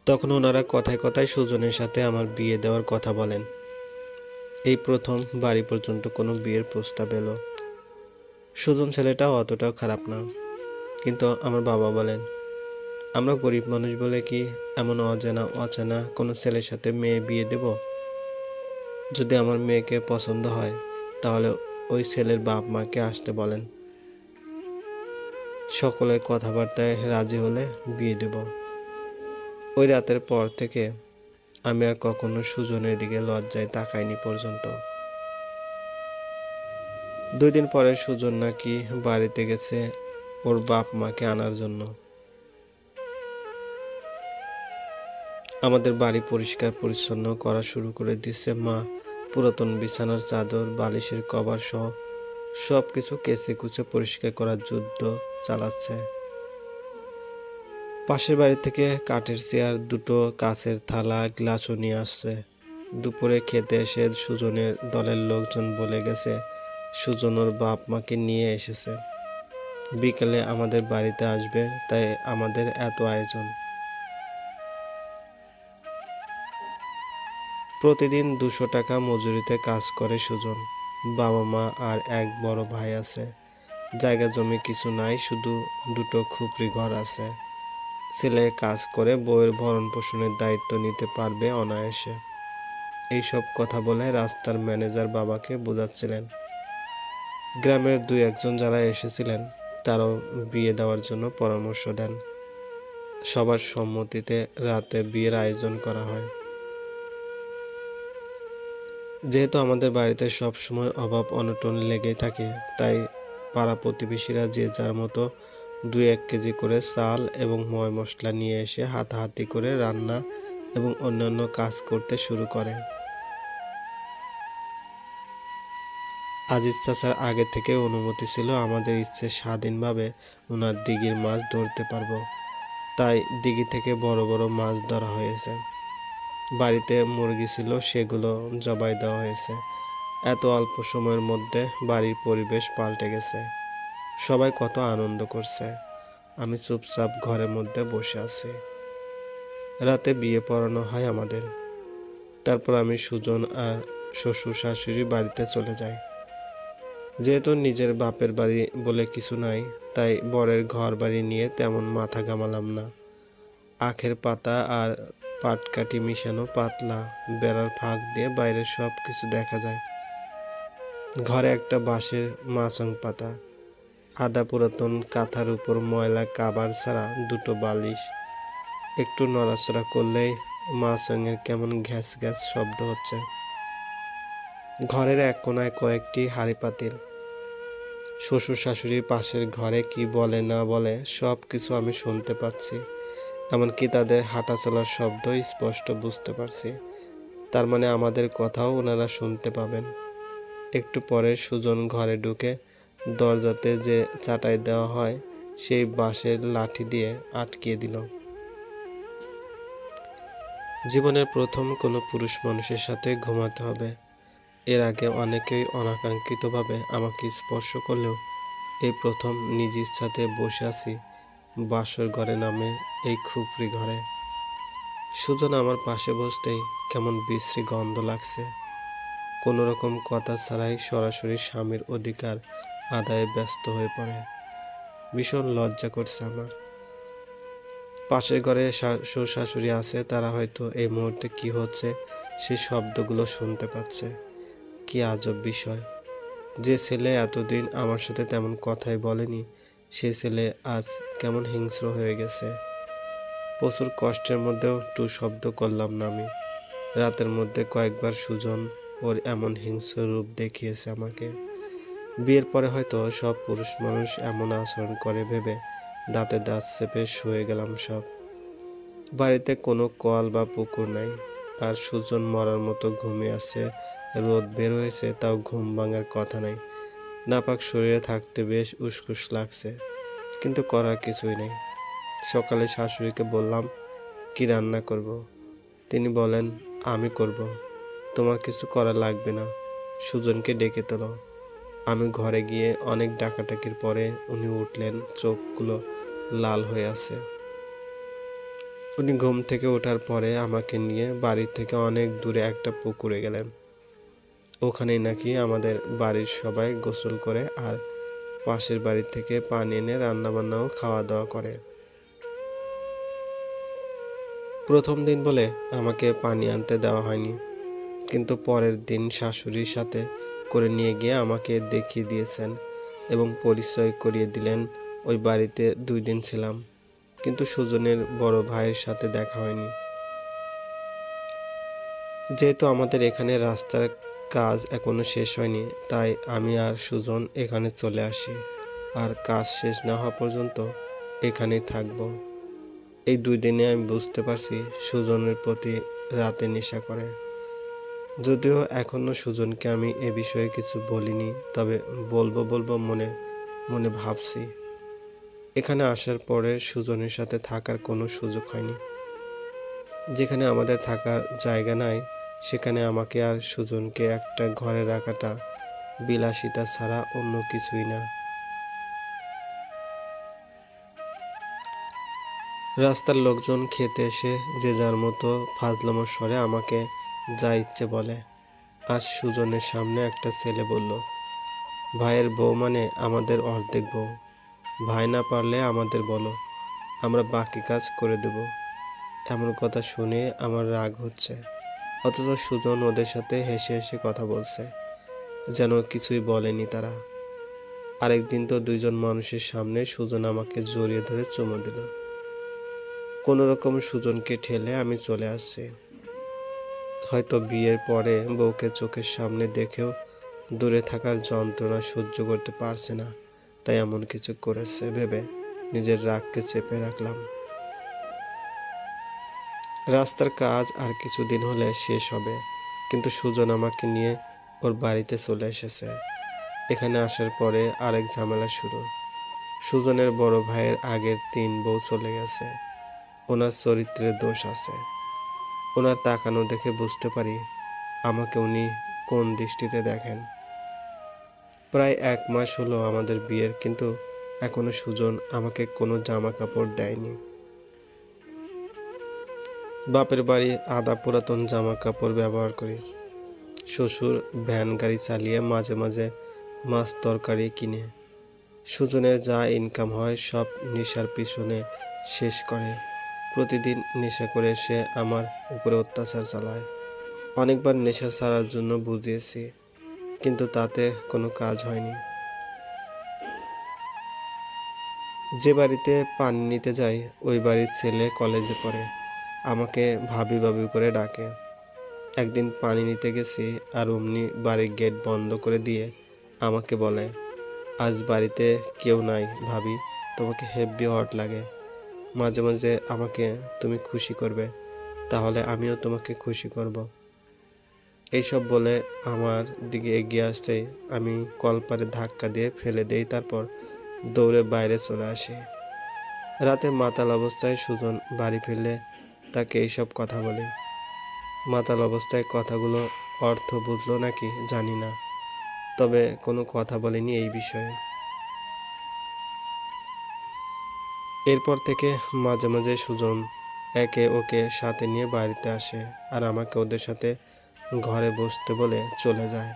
তখন ওনারা কথায় কথায় সুজনের সাথে আমার বিয়ে দেওয়ার কথা বলেন। এই প্রথম বাড়ি পর্যন্ত কোনো বিয়ের প্রস্তাব এলো। সুজন ছেলেটাও অতটাও খারাপ না, কিন্তু আমার বাবা বলেন, আমরা গরিব মানুষ বলে কি এমন অচেনা কোনো ছেলের সাথে মেয়ে বিয়ে দেব? যদি আমার মেয়েকে পছন্দ হয় তাহলে ওই ছেলের বাপ মাকে আসতে বলেন, সকলের কথাবার্তায় রাজি হলে বিয়ে দেব। ওই রাতের পর থেকে আমি আর কখনো সুজনের দিকে লজ্জায় তাকাইনি পর্যন্ত। 2 দিন পরে সুজন নাকি বাড়িতে গেছে ওর বাপ মাকে আনার জন্য। আমাদের বাড়ি পরিষ্কার পরিচ্ছন্ন করা শুরু করে দিচ্ছে মা। পুরাতন বিছানার চাদর, বালিশের কভার সহ সবকিছু কেচে কুচে পরিষ্কার করার যুদ্ধ চালাচ্ছে। পাশের বাড়ি থেকে কাঠের চেয়ার, 2টো কাচের থালা, গ্লাসও নিয়ে আসছে। দুপুরে খেতে এসে সুজনের দলের লোকজন বলে গেছে সুজন ওর বাপ মাকে নিয়ে এসেছে, বিকেলে আমাদের বাড়িতে আসবে, তাই আমাদের এত আয়োজন। প্রতিদিন 200 টাকা মজুরিতে কাজ করে সুজন। বাবা মা আর এক বড় ভাই আছে। জায়গা জমি কিছু নাই, শুধু 2টো খুপড়ি ঘর আছে। ছেলে কাজ করে বউয়ের ভরণ পোষণের দায়িত্ব নিতে পারবে অনায়াসে। এইসব কথা বলে রাস্তার ম্যানেজার বাবাকে বোঝাচ্ছিলেন। গ্রামের 2-1জন যারা এসেছিলেন তারাও বিয়ে দেওয়ার জন্য পরামর্শ দেন। সবার সম্মতিতে রাতে বিয়ের আয়োজন করা হয়। যেহেতু আমাদের বাড়িতে সব সময় অভাব অনটন লেগেই থাকে, তাই পাড়া প্রতিবেশীরা যে যার মতো 2-1 কেজি করে চাল এবং ময় মশলা নিয়ে এসে হাতাহাতি করে রান্না এবং অন্যান্য কাজ করতে শুরু করে। আজিজ চাচার আগে থেকে অনুমতি ছিল আমাদের ইচ্ছে স্বাধীনভাবে ওনার দিঘির মাছ ধরতে পারবো, তাই দিঘি থেকে বড় বড় মাছ ধরা হয়েছে। বাড়িতে মুরগি ছিল, সেগুলো জবাই দেওয়া হয়েছে। এত অল্প সময়ের মধ্যে বাড়ির পরিবেশ পাল্টে গেছে। সবাই কত আনন্দ করছে। আমি চুপচাপ ঘরের মধ্যে বসে আছি। রাতে বিয়ে পড়ানো হয় আমাদের। তারপর আমি সুজন আর শ্বশুর শাশুড়ি বাড়িতে চলে যাই। যেহেতু নিজের বাপের বাড়ি বলে কিছু নাই, তাই বরের ঘর বাড়ি নিয়ে তেমন মাথা ঘামালাম না। আখের পাতা আর পাটকাঠি মিশানো পাতলা বেড়ার ফাঁক দিয়ে বাইরের সব কিছু দেখা যায়। ঘরে একটা বাঁশের মাচং পাতা, আধা পুরাতন কাঁথার উপর ময়লা কাবার ছাড়া 2টো বালিশ। একটু নড়াচড়া করলেই মাচঙের কেমন ঘ্যাস ঘ্যাস শব্দ হচ্ছে। ঘরের এক কোনায় কয়েকটি হাঁড়ি পাতিল। শ্বশুর শাশুড়ির পাশের ঘরে কি বলে না বলে সব কিছু আমি শুনতে পাচ্ছি। এমনকি তাদের হাঁটা চলার শব্দ স্পষ্ট বুঝতে পারছি। তার মানে আমাদের কথাও ওনারা শুনতে পাবেন। একটু পরে সুজন ঘরে ঢুকে দরজাতে যে চাটাই দেওয়া হয় সেই বাঁশের লাঠি দিয়ে আটকিয়ে দিল। জীবনের প্রথম কোনো পুরুষ মানুষের সাথে ঘুমাতে হবে। এর আগে অনেকেই অনাকাঙ্ক্ষিতভাবে আমাকে স্পর্শ করলেও এই প্রথম নিজ ইচ্ছাতে বসে আছি বাসর ঘরে নামে এই খুপড়ি ঘরে। সুজন আমার পাশে বসতেই কেমন বিশ্রী গন্ধ লাগছে। কোনো রকম কথা ছাড়াই সরাসরি স্বামীর অধিকার আদায়ে ব্যস্ত হয়ে পড়ে। ভীষণ লজ্জা করছে আমার। পাশের ঘরে শ্বশুর শাশুড়ি আছে, তারা হয়তো এই মুহূর্তে কি হচ্ছে সেই শব্দগুলো শুনতে পাচ্ছে। কি আজব বিষয়, যে ছেলে এতদিন আমার সাথে তেমন কথাই বলেনি সে ছেলে আজ কেমন হিংস্র হয়ে গেছে। প্রচুর কষ্টের মধ্যেও টু শব্দ করলাম না আমি। রাতের মধ্যে কয়েকবার সুজন ওর এমন হিংস্র রূপ দেখিয়েছে আমাকে। বিয়ের পরে হয়তো সব পুরুষ মানুষ এমন আচরণ করে ভেবে দাঁতে দাঁত চেপে শুয়ে গেলাম সব। বাড়িতে কোনো কল বা পুকুর নাই, আর সুজন মরার মতো ঘুমিয়ে আছে। রোদ বের হয়েছে, তাও ঘুম ভাঙার কথা নাই। নাপাক শরীরে থাকতে বেশ উসখুস লাগছে, কিন্তু করার কিছুই নেই। সকালে শাশুড়িকে বললাম কি রান্না করব। তিনি বলেন আমি করব, তোমার কিছু করা লাগবে না, সুজনকে ডেকে তোলো। আমি ঘরে গিয়ে অনেক ডাকাডাকির পরে উনি উঠলেন, চোখগুলো লাল হয়ে আছে। উনি ঘুম থেকে ওঠার পরে আমাকে নিয়ে বাড়ি থেকে অনেক দূরে একটা পুকুরে গেলেন। ওখানেই নাকি আমাদের বাড়ির সবাই গোসল করে আর পাশের বাড়ি থেকে পানি এনে রান্নাবান্না ও খাওয়া দাওয়া করে। প্রথম দিন বলে আমাকে পানি আনতে দেওয়া হয়নি, কিন্তু পরের দিন শাশুড়ির সাথে করে নিয়ে গিয়ে আমাকে দেখিয়ে দিয়েছেন এবং পরিচয় করিয়ে দিলেন। ওই বাড়িতে 2 দিন ছিলাম, কিন্তু সুজনের বড় ভাইয়ের সাথে দেখা হয়নি। যেহেতু আমাদের এখানে রাস্তার কাজ এখনো শেষ হয়নি, তাই আমি আর সুজন এখানে চলে আসি আর কাজ শেষ না হওয়া পর্যন্ত এখানেই থাকবো। এই 2 দিনে আমি বুঝতে পারছি সুজনের প্রতি রাতে নেশা করে। যদিও এখনো সুজনকে আমি এ বিষয়ে কিছু বলিনি, তবে বলবো মনে মনে ভাবছি। এখানে আসার পরে সুজনের সাথে থাকার কোনো সুযোগ হয়নি। যেখানে আমাদের থাকার জায়গা নাই, সেখানে আমাকে আর সুজনকে একটা ঘরে রাখাটা বিলাসিতা ছাড়া অন্য কিছুই না। রাস্তার লোকজন খেতে এসে যে যার মতো ফাজলামোর স্বরে আমাকে যা ইচ্ছে বলে। আজ সুজনের সামনে একটা ছেলে বলল, ভাইয়ের বউ মানে আমাদের অর্ধেক বউ। ভাই না পারলে আমাদের বলো, আমরা বাকি কাজ করে দেব। এমন কথা শুনে আমার রাগ হচ্ছে, অথচ সুজন ওদের সাথে হেসে হেসে কথা বলছে, যেন কিছুই বলেনি তারা। আরেকদিন তো 2 জন মানুষের সামনে সুজন আমাকে জড়িয়ে ধরে চুমু দিল। কোনো রকম সুজনকে ঠেলে আমি চলে আসছি। হয়তো বিয়ের পরে বউকে চোখের সামনে দেখেও দূরে থাকার যন্ত্রণা সহ্য করতে পারছে না, তাই এমন কিছু করেছে ভেবে নিজের রাগকে চেপে রাখলাম। রাস্তার কাজ আর কিছুদিন হলে শেষ হবে, কিন্তু সুজন আমাকে নিয়ে ওর বাড়িতে চলে এসেছে। এখানে আসার পরে আরেক ঝামেলা শুরু। সুজনের বড় ভাইয়ের আগের 3 বউ চলে গেছে। ওনার চরিত্রের দোষ আছে। ওনার তাকানো দেখে বুঝতে পারি আমাকে উনি কোন দৃষ্টিতে দেখেন। প্রায় 1 মাস হলো আমাদের বিয়ের, কিন্তু এখনো সুজন আমাকে কোনো জামা কাপড় দেয়নি। বাপের বাড়ি আধা পুরাতন জামা কাপড় ব্যবহার করি। শ্বশুর ভ্যান গাড়ি চালিয়ে মাঝে মাঝে মাছ তরকারি কিনে। সুজনের যা ইনকাম হয় সব নেশার পিছনে শেষ করে। প্রতিদিন নেশা করে সে আমার উপরে অত্যাচার চালায়। অনেকবার নেশা ছাড়ার জন্য বুঝিয়েছি, কিন্তু তাতে কোনো কাজ হয়নি। যে বাড়িতে পানি নিতে যাই, ওই বাড়ির ছেলে কলেজে পড়ে, আমাকে ভাবি ভাবি করে ডাকে। একদিন পানি নিতে গেছি আর অমনি বাড়ির গেট বন্ধ করে দিয়ে আমাকে বলে, আজ বাড়িতে কেউ নাই ভাবি, তোমাকে হেব্বি হট লাগে। মাঝে মাঝে আমাকে তুমি খুশি করবে, তাহলে আমিও তোমাকে খুশি করব। এইসব বলে আমার দিকে এগিয়ে আসতেই আমি কলপারে ধাক্কা দিয়ে ফেলে দেই, তারপর দৌড়ে বাইরে চলে আসি। রাতে মাতাল অবস্থায় সুজন বাড়ি ফিরলে তাকে এইসব কথা বলি। মাতাল অবস্থায় কথাগুলো অর্থ বুঝলো নাকি জানি না, তবে কোনো কথা বলেনি এই বিষয়ে। এরপর থেকে মাঝে মাঝে সুজন একে ওকে সাথে নিয়ে বাড়িতে আসে আর আমাকে ওদের সাথে ঘরে বসতে বলে চলে যায়।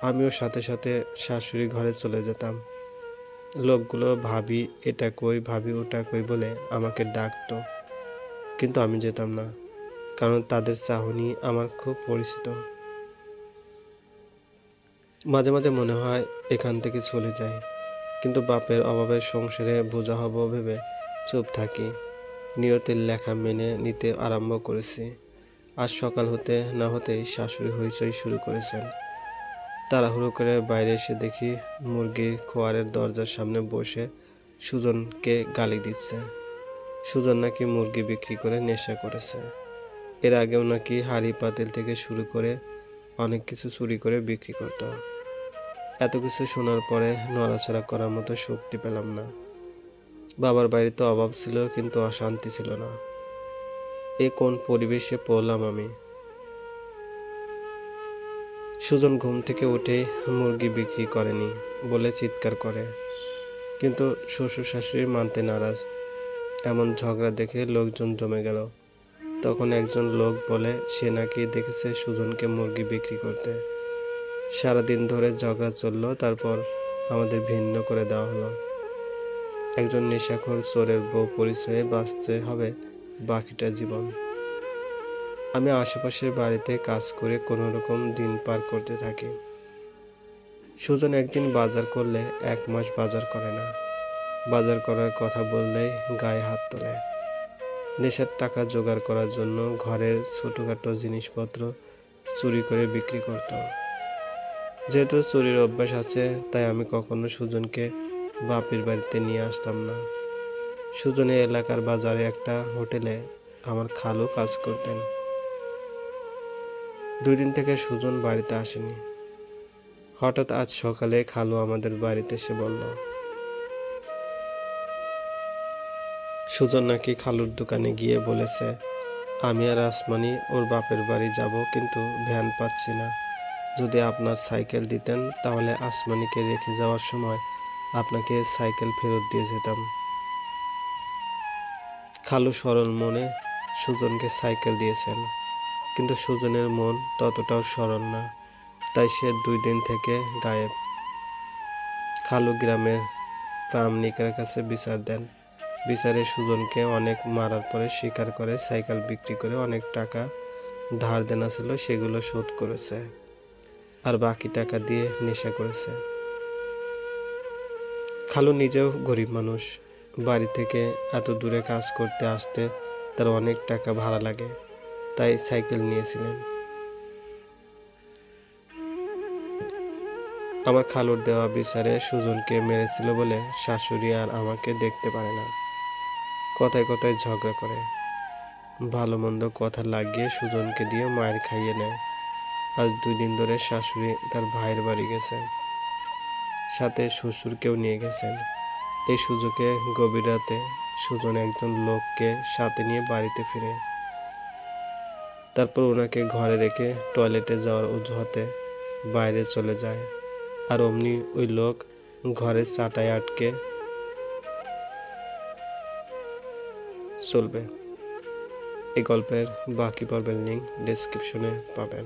আমিও সাথে সাথে শাশুড়ি ঘরে চলে যেতাম। লোকগুলো ভাবি এটা কই, ভাবি ওটা কই বলে আমাকে ডাকতো, কিন্তু আমি যেতাম না, কারণ তাদের চাহনি আমার খুব পরিচিত। মাঝে মাঝে মনে হয় এখান থেকে চলে যাই, কিন্তু বাপের অভাবের সংসারে বোঝা হব ভেবে চুপ থাকি। নিয়তের লেখা মেনে নিতে আরম্ভ করেছি। আজ সকাল হতে না হতেই শাশুড়ি হইচই শুরু করেছেন। তাড়াহুড়ো করে বাইরে এসে দেখি মুরগির খোয়ারের দরজার সামনে বসে সুজনকে গালি দিচ্ছে। সুজন নাকি মুরগি বিক্রি করে নেশা করেছে। এর আগেও নাকি হাঁড়ি পাতিল থেকে শুরু করে অনেক কিছু চুরি করে বিক্রি করত। এত কিছু শোনার পরে নড়াচড়া করার মতো শক্তি পেলাম না। বাবার বাড়িতে অভাব ছিল, কিন্তু অশান্তি ছিল না। এ কোন পরিবেশে পড়লাম আমি? সুজন ঘুম থেকে উঠে মুরগি বিক্রি করেনি বলে চিৎকার করে, কিন্তু শ্বশুর শাশুড়ি মানতে নারাজ। এমন ঝগড়া দেখে লোকজন জমে গেল। তখন একজন লোক বলে সে নাকি দেখেছে সুজনকে মুরগি বিক্রি করতে। সারাদিন ধরে ঝগড়া চলল, তারপর আমাদের ভিন্ন করে দেওয়া হলো। একজন নেশাখোর চোরের বউ পরিচয়ে বাঁচতে হবে বাকিটা জীবন। আমি আশেপাশের বাড়িতে কাজ করে কোনো রকম দিন পার করতে থাকি। সুজন একদিন বাজার করলে 1 মাস বাজার করে না। বাজার করার কথা বললেই গায়ে হাত তোলে। নেশার টাকা জোগাড় করার জন্য ঘরের ছোটখাটো জিনিসপত্র চুরি করে বিক্রি করত। যেহেতু চুরির অভ্যাস আছে, তাই আমি কখনো সুজনকে বাপের বাড়িতে নিয়ে আসতাম না। সুজনের এলাকার বাজারে একটা হোটেলে আমার খালু কাজ করতেন। 2 দিন থেকে সুজন বাড়িতে আসেনি। হঠাৎ আজ সকালে খালু আমাদের বাড়িতে এসে বলল, সুজন নাকি খালুর দোকানে গিয়ে বলেছে আমি আর আসমানি ওর বাপের বাড়ি যাব, কিন্তু ভ্যান পাচ্ছি না। যদি আপনার সাইকেল দিতেন তাহলে আসমানিকে রেখে যাওয়ার সময় আপনাকে সাইকেল ফেরত দিয়ে যেতাম। খালু সরল মনে সুজনকে সাইকেল দিয়েছেন, কিন্তু সুজনের মন ততটাও সরল না, তাই সে 2 দিন থেকে গায়েব। খালু গ্রামের প্রামাণিকের কাছে বিচার দেন। বিচারে সুজনকে অনেক মারার পরে স্বীকার করে সাইকেল বিক্রি করে অনেক টাকা ধার দেনা ছিল সেগুলো শোধ করেছে, আর বাকি টাকা দিয়ে নেশা করেছে। খালু নিজেও গরিব মানুষ। বাড়ি থেকে এত দূরে কাজ করতে আসতে তার অনেক টাকা ভাড়া লাগে, তাই সাইকেল নিয়েছিলেন। আমার খালুর দেওয়া বিচারে সুজনকে মেরেছিল বলে শাশুড়ি আর আমাকে দেখতে পারে না। কথায় কথায় ঝগড়া করে, ভালো মন্দ কথা লাগিয়ে সুজনকে দিয়ে মায়ের খাইয়ে নেয়। আজ 2 দিন ধরে শাশুড়ি তার ভাইয়ের বাড়ি গেছে, সাথে শ্বশুরকেও নিয়ে গেছেন। এই সুযোগে গভীর রাতে সুজন একজন লোককে সাথে নিয়ে বাড়িতে ফিরে। তারপর ওনাকে ঘরে রেখে টয়লেটে যাওয়ার অজুহাতে বাইরে চলে যায়, আর অমনি ওই লোক ঘরের চাটায় আটকে চলবে। এই গল্পের বাকি পর্বের লিঙ্ক ডেসক্রিপশনে পাবেন।